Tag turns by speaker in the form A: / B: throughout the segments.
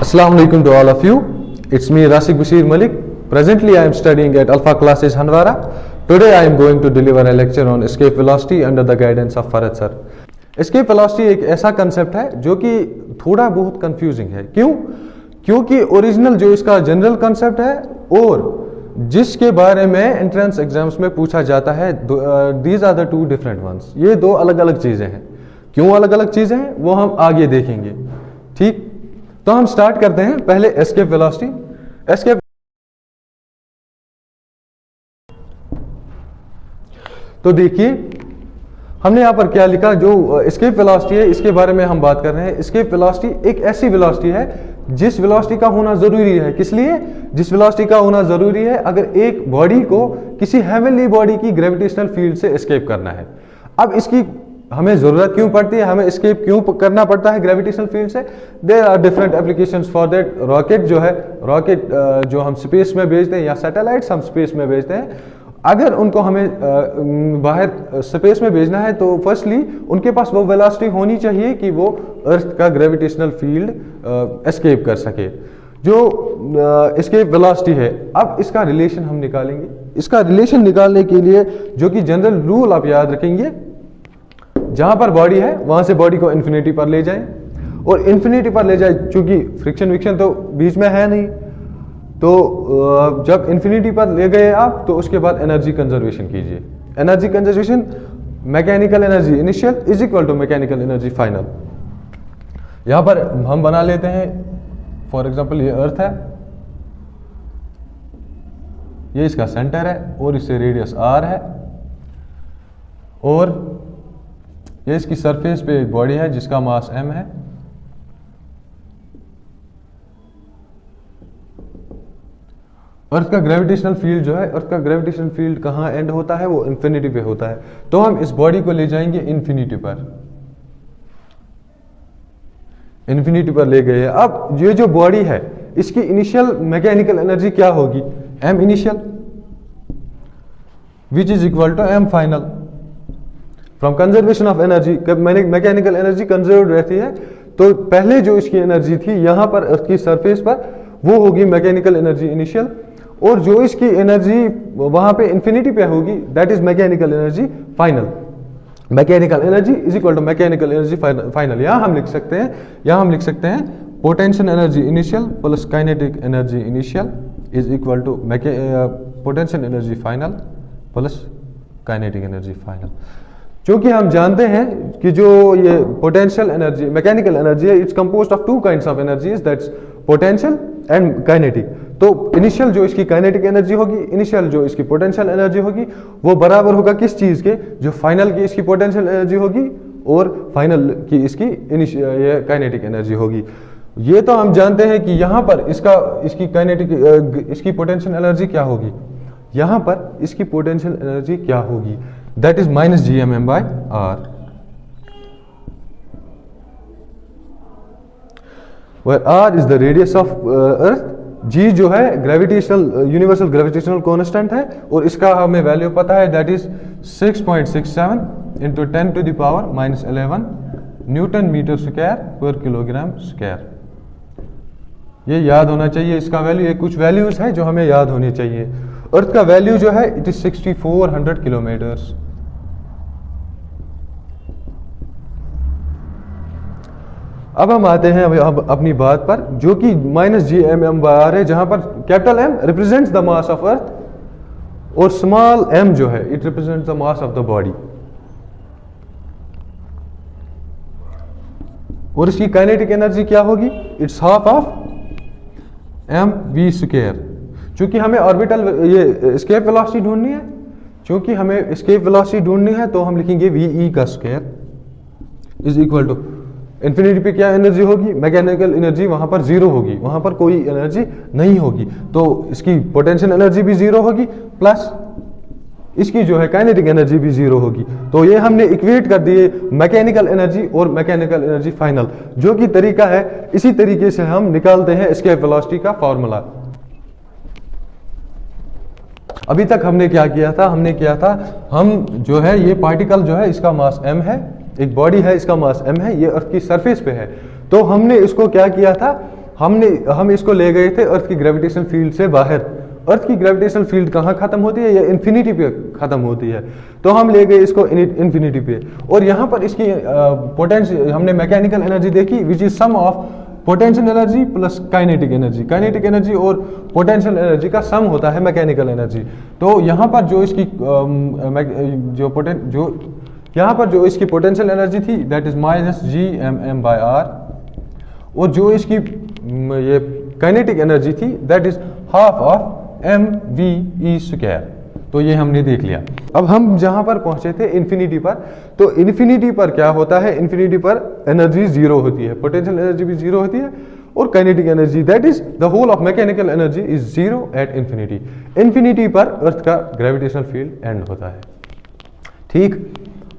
A: Assalamu alaikum to all of you. It's me Rasik Bashir Malik. Presently I am studying at Alpha Classes Handwara. Today I am going to deliver a lecture on escape velocity under the guidance of Farad sir. Escape velocity एक ऐसा concept है जो कि थोड़ा बहुत confusing है। क्यों? क्योंकि ओरिजिनल जो इसका जनरल कंसेप्ट है और जिसके बारे में एंट्रेंस एग्जाम्स में पूछा जाता है, these are the two different ones. ये दो अलग अलग चीजें हैं। क्यों अलग अलग चीजें हैं वो हम आगे देखेंगे। ठीक, तो हम स्टार्ट करते हैं पहले एस्केप वेलोसिटी। एस्केप तो देखिए हमने यहां पर क्या लिखा, जो एस्केप वेलोसिटी है इसके बारे में हम बात कर रहे हैं। एस्केप वेलोसिटी एक ऐसी वेलोसिटी है जिस वेलोसिटी का होना जरूरी है। किस लिए? जिस वेलोसिटी का होना जरूरी है अगर एक बॉडी को किसी हेवनली बॉडी की ग्रेविटेशनल फील्ड से एस्केप करना है। अब इसकी हमें जरूरत क्यों पड़ती है, हमें एस्केप क्यों करना पड़ता है ग्रेविटेशनल फील्ड से? There are different applications for that. Rocket जो है, रॉकेट जो हम स्पेस में भेजते हैं या सैटेलाइट्स हम स्पेस में भेजते हैं, अगर उनको हमें बाहर स्पेस में भेजना है तो फर्स्टली उनके पास वो वेलोसिटी होनी चाहिए कि वो अर्थ का ग्रेविटेशनल फील्ड एस्केप कर सके, जो एस्केप वेलोसिटी है। अब इसका रिलेशन हम निकालेंगे। इसका रिलेशन निकालने के लिए जो कि जनरल रूल आप याद रखेंगे, जहां पर बॉडी है वहां से बॉडी को इन्फिनिटी पर ले जाएं, और इन्फिनिटी पर ले जाए चूंकि फ्रिक्शन विक्शन तो बीच में है नहीं, तो जब इन्फिनिटी पर ले गए आप तो उसके बाद एनर्जी कंजर्वेशन कीजिए। Energy conservation, mechanical energy initial is equal to mechanical energy final. यहां पर हम बना लेते हैं, फॉर एग्जांपल ये अर्थ है, ये इसका सेंटर है और इससे रेडियस आर है, और ये इसकी सरफेस पे एक बॉडी है जिसका मास m है। अर्थ का ग्रेविटेशनल फील्ड जो है, अर्थ का ग्रेविटेशनल फील्ड कहाँ एंड होता है? वो इन्फिनिटी पे होता है। तो हम इस बॉडी को ले जाएंगे इन्फिनिटी पर। इन्फिनिटी पर ले गए। अब ये जो बॉडी है इसकी इनिशियल मैकेनिकल एनर्जी क्या होगी? m initial which is equal to m final. From conservation of energy, mechanical energy conserve रहती है, तो पहले जो इसकी एनर्जी थी यहां पर अर्थ की सरफेस पर वो होगी मैकेनिकल एनर्जी इनिशियल, और जो इसकी एनर्जी वहां पे इंफिनिटी पे होगी that is mechanical energy final. Mechanical energy is equal to mechanical energy final. यहां हम लिख सकते हैं potential energy initial plus kinetic energy initial is equal to potential energy final plus kinetic energy final. क्योंकि हम जानते हैं कि जो ये पोटेंशियल एनर्जी, मैकेनिकल एनर्जी है, it's composed of two kinds of energies, that's potential and kinetic. तो initial जो इसकी काइनेटिक एनर्जी होगी, इनिशियल जो इसकी पोटेंशियल एनर्जी होगी, वो बराबर होगा किस चीज के? जो फाइनल की इसकी पोटेंशियल एनर्जी होगी और फाइनल की इसकी ये काइनेटिक एनर्जी होगी। ये तो हम जानते हैं कि यहाँ पर इसकी काइनेटिक, इसकी पोटेंशियल एनर्जी क्या होगी? यहाँ पर इसकी पोटेंशियल एनर्जी क्या होगी? That is minus gmm by r, where r is the radius of earth, g जो है ग्रेविटेशनल, यूनिवर्सल ग्रेविटेशनल कांस्टेंट है, और इसका हमें वैल्यू पता है, that is 6.67 into 10 to the power -11 newton metre square पर किलोग्राम स्क्वायर। ये याद होना चाहिए इसका वैल्यू। ये कुछ वैल्यूज है जो हमें याद होनी चाहिए। अर्थ का वैल्यू जो है इट इज 6400 किलोमीटर्स। अब हम आते हैं अब अपनी बात पर, जो कि -gmm/r है, जहां पर capital M represents the mass of earth और स्मॉल m जो है it represents the mass of the body. और इसकी काइनेटिक एनर्जी क्या होगी? It's half of mv²। चूंकि हमें ऑर्बिटल ये एस्केप वेलोसिटी ढूंढनी है, क्योंकि हमें एस्केप वेलोसिटी ढूंढनी है तो हम लिखेंगे ve का square is equal to infinity पे क्या एनर्जी होगी? मैकेनिकल एनर्जी वहां पर जीरो होगी, वहां पर कोई एनर्जी नहीं होगी, तो इसकी पोटेंशियल एनर्जी भी जीरो होगी, प्लस इसकी जो है काइनेटिक एनर्जी भी जीरो होगी। तो ये हमने इक्वेट कर दिए मैकेनिकल एनर्जी और मैकेनिकल एनर्जी फाइनल। जो कि तरीका है, इसी तरीके से हम निकालते हैं एस्केप वेलोसिटी का फॉर्मूला। अभी तक हमने क्या किया था, हम जो है ये पार्टिकल जो है इसका मास m है, एक बॉडी है इसका मास m है, ये अर्थ की सरफेस पे है, तो हमने इसको क्या किया था, हम इसको ले गए थे अर्थ की ग्रेविटेशनल फील्ड से बाहर। अर्थ की ग्रेविटेशनल फील्ड कहाँ खत्म होती है? ये इन्फिनिटी पे खत्म होती है। तो हम ले गए इसको इन्फिनिटी पे, और यहाँ पर इसकी पोटेंशियल हमने मैकेनिकल एनर्जी देखी, which is sum of potential energy plus kinetic energy. Kinetic energy और पोटेंशियल एनर्जी का सम होता है मैकेनिकल एनर्जी। तो यहाँ पर जो इसकी यहाँ पर जो इसकी पोटेंशियल एनर्जी थी दैट इज -Gmm/r, और जो इसकी ये काइनेटिक एनर्जी थी that is half of mv² तो ये हमने देख लिया। अब हम जहां पर पहुंचे थे इन्फिनिटी पर, तो इन्फिनिटी पर क्या होता है? इन्फिनिटी पर एनर्जी जीरो होती है, पोटेंशियल एनर्जी भी जीरो होती है, और kinetic energy that is the whole of mechanical energy is zero at infinity. Infinity पर अर्थ का ग्रेविटेशनल फील्ड एंड होता है। ठीक,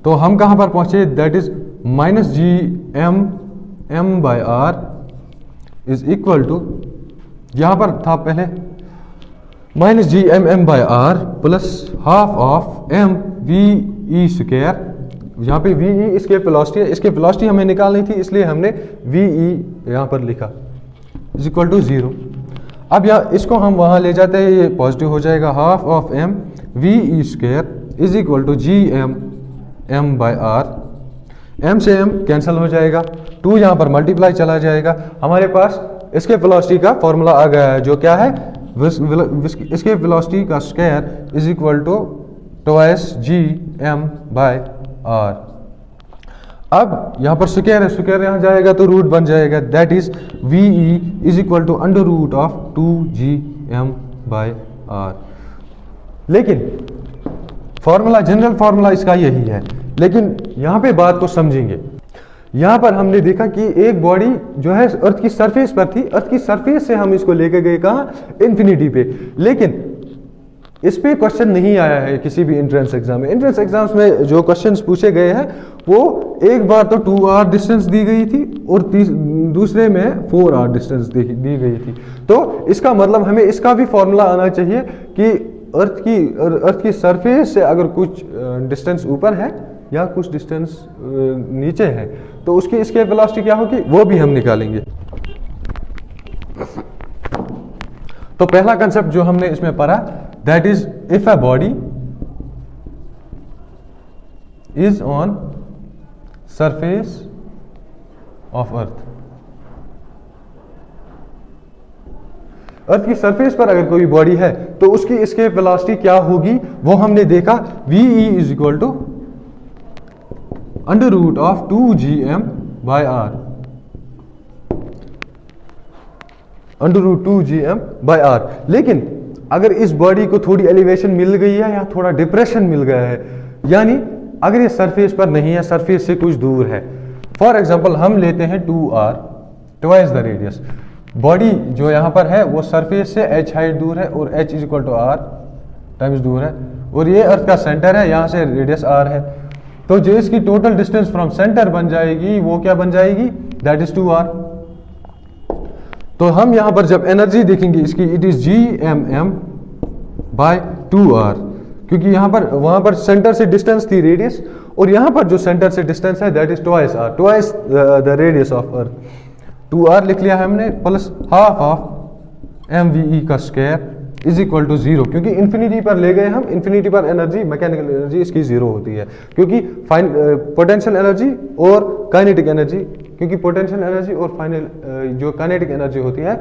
A: तो हम कहां पर पहुंचे? That is -Gmm/r is equal to, यहां पर था पहले -Gmm/r plus half of mve²। यहाँ पे ve इसके वेलोसिटी है, इसके वेलोसिटी हमें निकालनी थी, इसलिए हमने ve यहाँ पर लिखा इज इक्वल टू 0। अब इसको हम वहाँ ले जाते हैं, ये पॉजिटिव हो जाएगा, half of mve² is equal to Gmm/r। m से m कैंसिल हो जाएगा, 2 यहाँ पर मल्टीप्लाई चला जाएगा, हमारे पास इसके वेलोसिटी का फॉर्मूला आ गया है, जो क्या है? इसके वेलोसिटी का square is equal to twice Gm/r। अब यहाँ पर स्क्वायर है, स्क्वायर यहाँ जाएगा तो रूट बन जाएगा, that is ve is equal to √2Gm/r। लेकिन फॉर्मूला, जनरल फॉर्मूला इसका यही है, लेकिन यहाँ पे बात को समझेंगे। यहाँ पर हमने देखा कि एक बॉडी जो है अर्थ की सरफेस पर थी, अर्थ की सरफेस से हम इसको लेके गए कहाँ? इन्फिनिटी पे। लेकिन इस पे क्वेश्चन नहीं आया है किसी भी एंट्रेंस एग्जाम में। एंट्रेंस एग्जाम्स में जो क्वेश्चंस पूछे गए हैं वो एक बार तो 2r डिस्टेंस दी गई थी और दूसरे में 4r डिस्टेंस दी गई थी। तो इसका मतलब हमें इसका भी फॉर्मूला आना चाहिए कि अर्थ की सरफेस से अगर कुछ डिस्टेंस ऊपर है या कुछ डिस्टेंस नीचे है तो उसकी इसके वेलोसिटी क्या होगी, वो भी हम निकालेंगे। तो पहला कंसेप्ट जो हमने इसमें पढ़ा that is if a body is on surface of earth, earth की सरफेस पर अगर कोई बॉडी है तो उसकी एस्केप वेलोसिटी क्या होगी, वो हमने देखा। ve is equal to √2Gm/r, √2Gm/r। लेकिन अगर इस बॉडी को थोड़ी एलिवेशन मिल गई है या थोड़ा डिप्रेशन मिल गया है, यानी अगर ये सरफेस पर नहीं है, सरफेस से कुछ दूर है, फॉर एग्जांपल हम लेते हैं 2r twice the radius. Body जो यहाँ पर है वो सरफेस से h हाइट दूर है और h is equal to r times दूर है, और ये अर्थ का सेंटर है, यहाँ से रेडियस r है। तो जो इसकी टोटल डिस्टेंस फ्रॉम सेंटर बन जाएगी वो क्या बन जाएगी, दैट इज 2r। तो हम यहाँ पर जब एनर्जी देखेंगे इसकी, इट इज Gmm/2r, क्योंकि यहाँ पर वहां पर सेंटर से डिस्टेंस थी रेडियस, और यहाँ पर जो सेंटर से डिस्टेंस है that is twice r, twice the radius of earth. 2r लिख लिया हमने प्लस हाफ ऑफ mve का स्क्वायर इज इक्वल टू 0, क्योंकि इन्फिनिटी पर ले गए हम, इन्फिनिटी पर एनर्जी, मैकेनिकल एनर्जी इसकी 0 होती है, क्योंकि पोटेंशियल एनर्जी और काइनेटिक एनर्जी, क्योंकि पोटेंशियल एनर्जी और फाइनल जो काइनेटिक एनर्जी होती है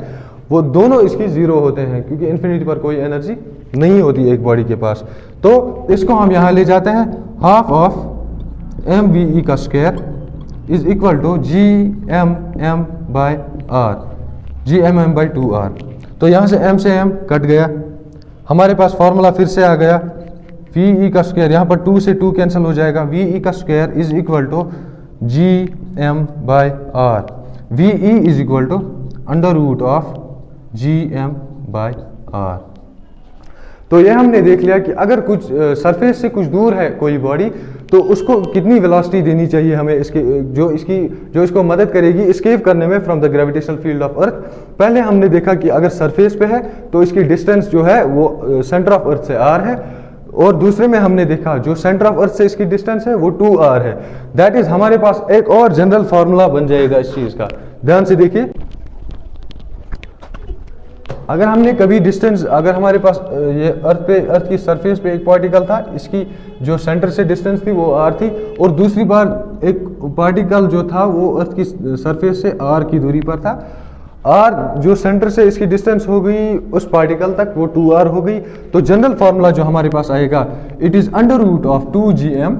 A: वो दोनों इसकी 0 होते हैं, क्योंकि इन्फिनिटी पर कोई एनर्जी नहीं होती एक बॉडी के पास। तो इसको हम यहाँ ले जाते हैं, हाफ ऑफ mve का square is equal to Gmm/2r। तो यहाँ से m से m कट गया, हमारे पास फॉर्मूला फिर से आ गया, ve का स्क्वायर, यहाँ पर 2 से 2 कैंसिल हो जाएगा, ve का square is equal to Gm/r। ve is equal to √Gm/r। तो ये हमने देख लिया कि अगर कुछ सरफेस से कुछ दूर है कोई बॉडी, तो उसको कितनी वेलोसिटी देनी चाहिए हमें, जो इसको मदद करेगी एस्केप करने में from the gravitational field of earth. पहले हमने देखा कि अगर सरफेस पे है तो इसकी डिस्टेंस जो है वो सेंटर ऑफ अर्थ से r है, और दूसरे में हमने देखा जो सेंटर ऑफ अर्थ से इसकी डिस्टेंस है वो 2r है। दैट इज हमारे पास एक और जनरल फार्मूला बन जाएगा इस चीज का, ध्यान से देखिए। अगर हमने कभी डिस्टेंस, अगर हमारे पास ये अर्थ की सरफेस पे एक पार्टिकल था, इसकी जो सेंटर से डिस्टेंस थी वो r थी, और दूसरी बार एक पार्टिकल जो था वो अर्थ की सरफेस से r की दूरी पर था। r जो सेंटर से इसकी डिस्टेंस हो गई उस पार्टिकल तक, वो 2r हो गई। तो जनरल फार्मूला जो हमारे पास आएगा, it is under root of 2gm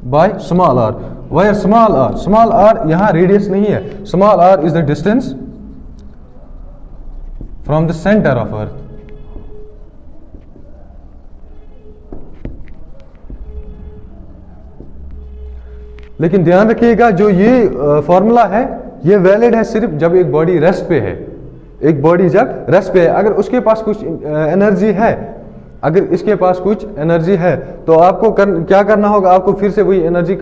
A: by small r, where small r यहाँ रेडियस नहीं है, small r is the distance from the centre of earth. लेकिन ध्यान रखिएगा जो ये फॉर्मूला है ये वैलिड है सिर्फ जब एक बॉडी रेस्ट पे है, एक बॉडी जब रेस्ट पे है। अगर उसके पास कुछ एनर्जी है, अगर इसके पास कुछ एनर्जी है, तो आपको क्या करना होगा, आपको फिर से वही एनर्जी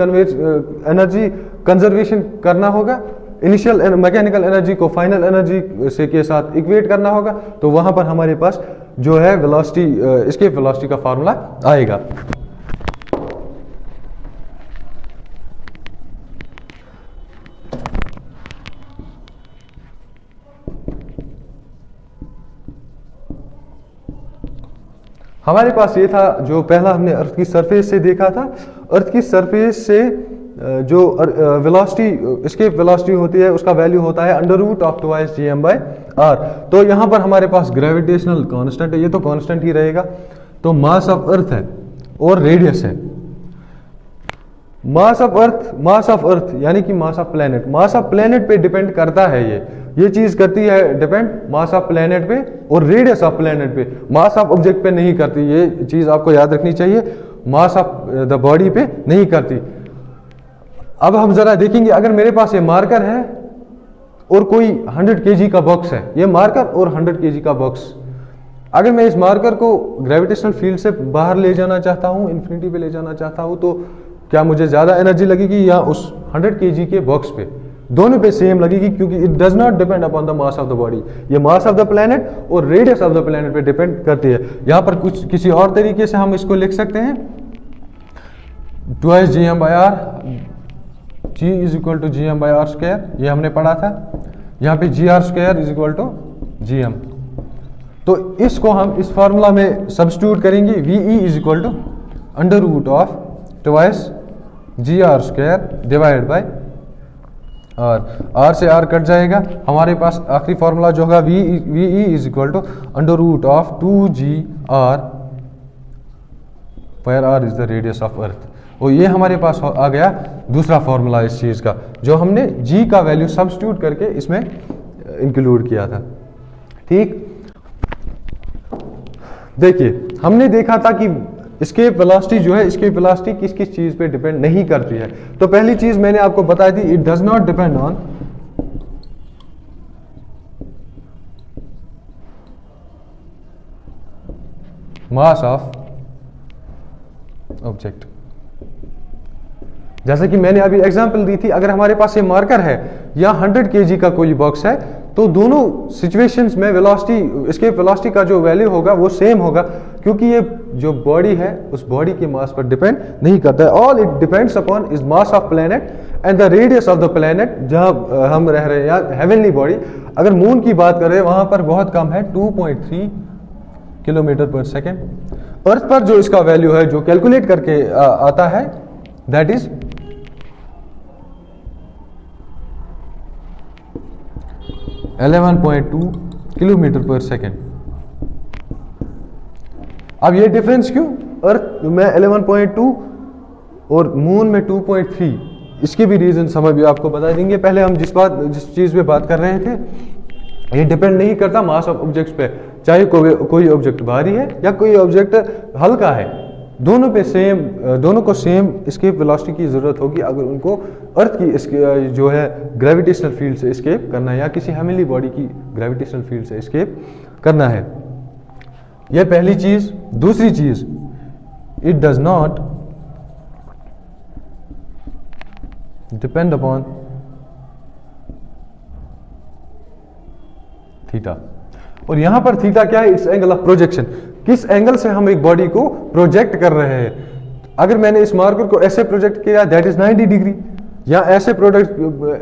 A: कंजर्वेशन करना होगा, इनिशियल मैकेनिकल एनर्जी को फाइनल एनर्जी से के साथ इक्वेट करना होगा। तो वहां पर हमारे पास जो है वेलोसिटी, एस्केप वेलोसिटी का फार्मूला आएगा। हमारे पास ये था जो पहला हमने अर्थ की सरफेस से देखा था। अर्थ की सरफेस से जो वेलोसिटी, एस्केप वेलोसिटी होती है, उसका वैल्यू होता है under root of 2gm by r। तो यहाँ पर हमारे पास ग्रेविटेशनल कांस्टेंट है, ये तो कांस्टेंट ही रहेगा। तो मास ऑफ अर्थ है और रेडियस है। मास ऑफ अर्थ यानी कि mass of planet, mass of planet पे डिपेंड करता है ये चीज करती है डिपेंड मास ऑफ प्लेनेट पे और रेडियस ऑफ प्लेनेट पे, मास ऑफ ऑब्जेक्ट पे नहीं करती। ये चीज आपको याद रखनी चाहिए, मास ऑफ द बॉडी पे नहीं करती। अब हम जरा देखेंगे, अगर मेरे पास ये मार्कर है और कोई 100 kg का बॉक्स है, ये मार्कर और 100 kg का बॉक्स, अगर मैं इस मार्कर को ग्रेविटेशनल फील्ड से बाहर ले जाना चाहता हूँ, इन्फिनिटी पे ले जाना चाहता हूँ, तो क्या मुझे ज्यादा एनर्जी लगेगी या उस 100 kg के बॉक्स पे? दोनों पे सेम लगेगी, क्योंकि it does not depend upon the mass of the body. ये मास ऑफ द प्लेनेट और रेडियस ऑफ द प्लेनेट पे डिपेंड करती है। यहां पर कुछ किसी और तरीके से हम इसको लिख सकते हैं, 2gm by r, g is equal to gm by r square, ये हमने पढ़ा था। यहाँ पे gr square is equal to gm। तो इसको हम इस फॉर्मूला में सब्स्टिट्यूट करेंगे, ve is equal to under root of 2gr square divide by r से r कट जाएगा। हमारे पास आखिरी फॉर्मूला जो होगा ve is equal to under root of 2gr, where r is the radius of earth. और ये हमारे पास आ गया दूसरा फॉर्मूला इस चीज का, जो हमने g का वैल्यू सब्स्टिट्यूट करके इसमें इंक्लूड किया था। ठीक, देखिए हमने देखा था कि एस्केप वेलोसिटी जो है, एस्केप वेलोसिटी किस किस चीज पे डिपेंड नहीं करती है। तो पहली चीज मैंने आपको बताई थी, it does not depend on mass of object. जैसे कि मैंने अभी एग्जांपल दी थी, अगर हमारे पास ये मार्कर है या 100 kg का कोई बॉक्स है, तो दोनों सिचुएशंस में वेलोसिटी, एस्केप वेलोसिटी का जो वैल्यू होगा वो सेम होगा, क्योंकि ये जो बॉडी है उस बॉडी के मास पर डिपेंड नहीं करता है। All it depends upon is mass of planet and the radius of the planet जहां हम रह रहे हैं, या हेवनली बॉडी। अगर मून की बात करें वहां पर बहुत कम है, 2.3 किलोमीटर पर सेकेंड। अर्थ पर जो इसका वैल्यू है, जो कैलकुलेट करके आता है, दैट इज 11.2 किलोमीटर पर सेकेंड। अब ये डिफरेंस क्यों? अर्थ में 11.2 और मून में 2.3, इसके भी रीजन हम भी आपको बता देंगे। पहले हम जिस चीज पे बात कर रहे थे, ये डिपेंड नहीं करता मास ऑफ ऑब्जेक्ट्स पे, चाहे कोई ऑब्जेक्ट भारी है या कोई ऑब्जेक्ट हल्का है, दोनों पे सेम, दोनों को सेम एस्केप वेलोसिटी की जरूरत होगी अगर उनको अर्थ की जो है ग्रेविटेशनल फील्ड से एस्केप करना है, या किसी हेवनली बॉडी की ग्रेविटेशनल फील्ड से एस्केप करना है। यह पहली चीज। दूसरी चीज, it does not depend upon theta. और यहां पर थीटा क्या है? इट्स एंगल ऑफ प्रोजेक्शन, किस एंगल से हम एक बॉडी को प्रोजेक्ट कर रहे हैं। अगर मैंने इस मार्कर को ऐसे प्रोजेक्ट किया, दैट इज 90 डिग्री, या ऐसे प्रोडक्ट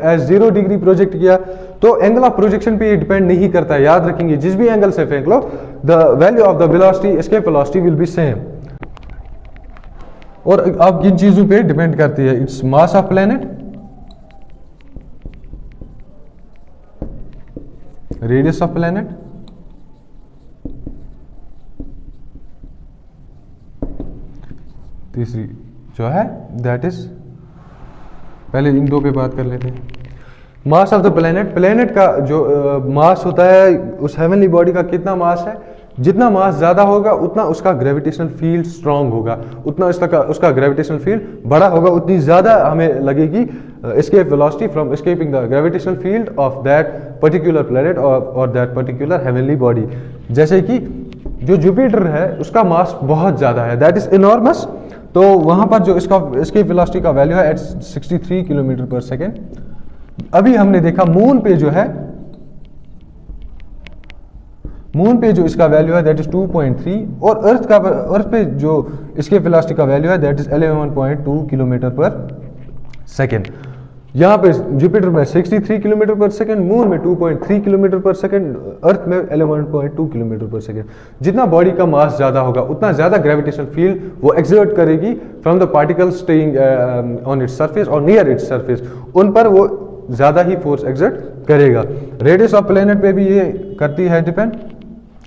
A: एज 0 डिग्री प्रोजेक्ट किया, तो एंगल ऑफ प्रोजेक्शन पे ये डिपेंड नहीं करता है। याद रखेंगे जिस भी एंगल से फेंक लो, the value of the velocity, escape velocity will be same. और अब किन चीजों पे डिपेंड करती है? It's mass of planet, radius of planet, तीसरी जो है दैट इज, पहले इन दो पे बात कर लेते हैं। Mass of the planet, planet का जो मास होता है, उस हेवनली बॉडी का कितना मास है, जितना मास ज्यादा होगा उतना उसका ग्रेविटेशनल फील्ड स्ट्रांग होगा, उतना उसका ग्रेविटेशनल फील्ड बड़ा होगा, उतनी ज्यादा हमें लगेगी escape velocity from escaping the gravitational field of that particular planet और दैट पर्टिकुलर हेवनली बॉडी। जैसे कि जो जुपिटर है उसका मास बहुत ज्यादा है, दैट इज इनॉर्मस, तो वहां पर जो इसका एस्केप वेलोसिटी का वैल्यू है एट 63 किलोमीटर पर सेकेंड। अभी हमने देखा मून पे जो है, मून पे जो इसका वैल्यू है दैट इज 2.3, और अर्थ पे जो एस्केप वेलोसिटी का वैल्यू है दैट इज 11.2 किलोमीटर पर सेकेंड। यहाँ पे जुपिटर में 63 किलोमीटर पर सेकेंड, मून में 2.3 किलोमीटर पर सेकेंड, अर्थ में 11.2 किलोमीटर पर सेकेंड। जितना बॉडी का मास ज्यादा होगा उतना ज्यादा ग्रेविटेशनल फील्ड वो एक्सर्ट करेगी from the particles staying on its surface और नियर इट्स सरफेस, उन पर वो ज्यादा ही फोर्स एक्सर्ट करेगा। रेडियस ऑफ प्लैनेट पे भी ये करती है डिपेंड,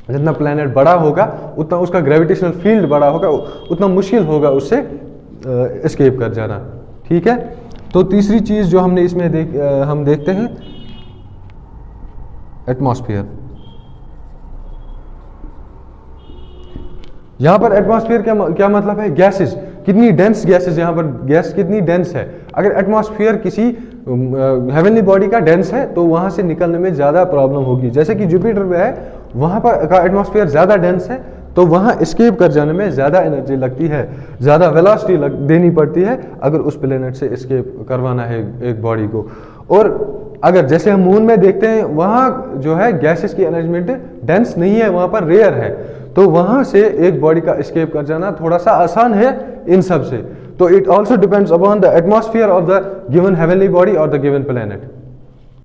A: जितना प्लैनेट बड़ा होगा उतना उसका ग्रेविटेशनल फील्ड बड़ा होगा, उतना मुश्किल होगा उससे एस्केप कर जाना। ठीक है, तो तीसरी चीज जो हमने इसमें हम देखते हैं एटमॉस्फेयर। यहां पर एटमॉस्फेयर क्या मतलब है? गैसेस, कितनी डेंस गैसेस, यहां पर गैस कितनी डेंस है। अगर एटमॉस्फेयर किसी हेवनली बॉडी का डेंस है तो वहां से निकलने में ज्यादा प्रॉब्लम होगी। जैसे कि जुपिटर में है, वहां पर का एटमॉस्फेयर ज्यादा डेंस है, तो वहां एस्केप कर जाने में ज्यादा एनर्जी लगती है, ज्यादा वेलोसिटी देनी पड़ती है अगर उस प्लेनेट से एस्केप करवाना है एक बॉडी को। और अगर जैसे हम मून में देखते हैं, वहां जो है गैसेस की अरेंजमेंट डेंस नहीं है, वहां पर रेयर है, तो वहां से एक बॉडी का एस्केप कर जाना थोड़ा सा आसान है इन सब से। तो it also depends upon the atmosphere of the given heavenly body और द गिवन प्लेनेट।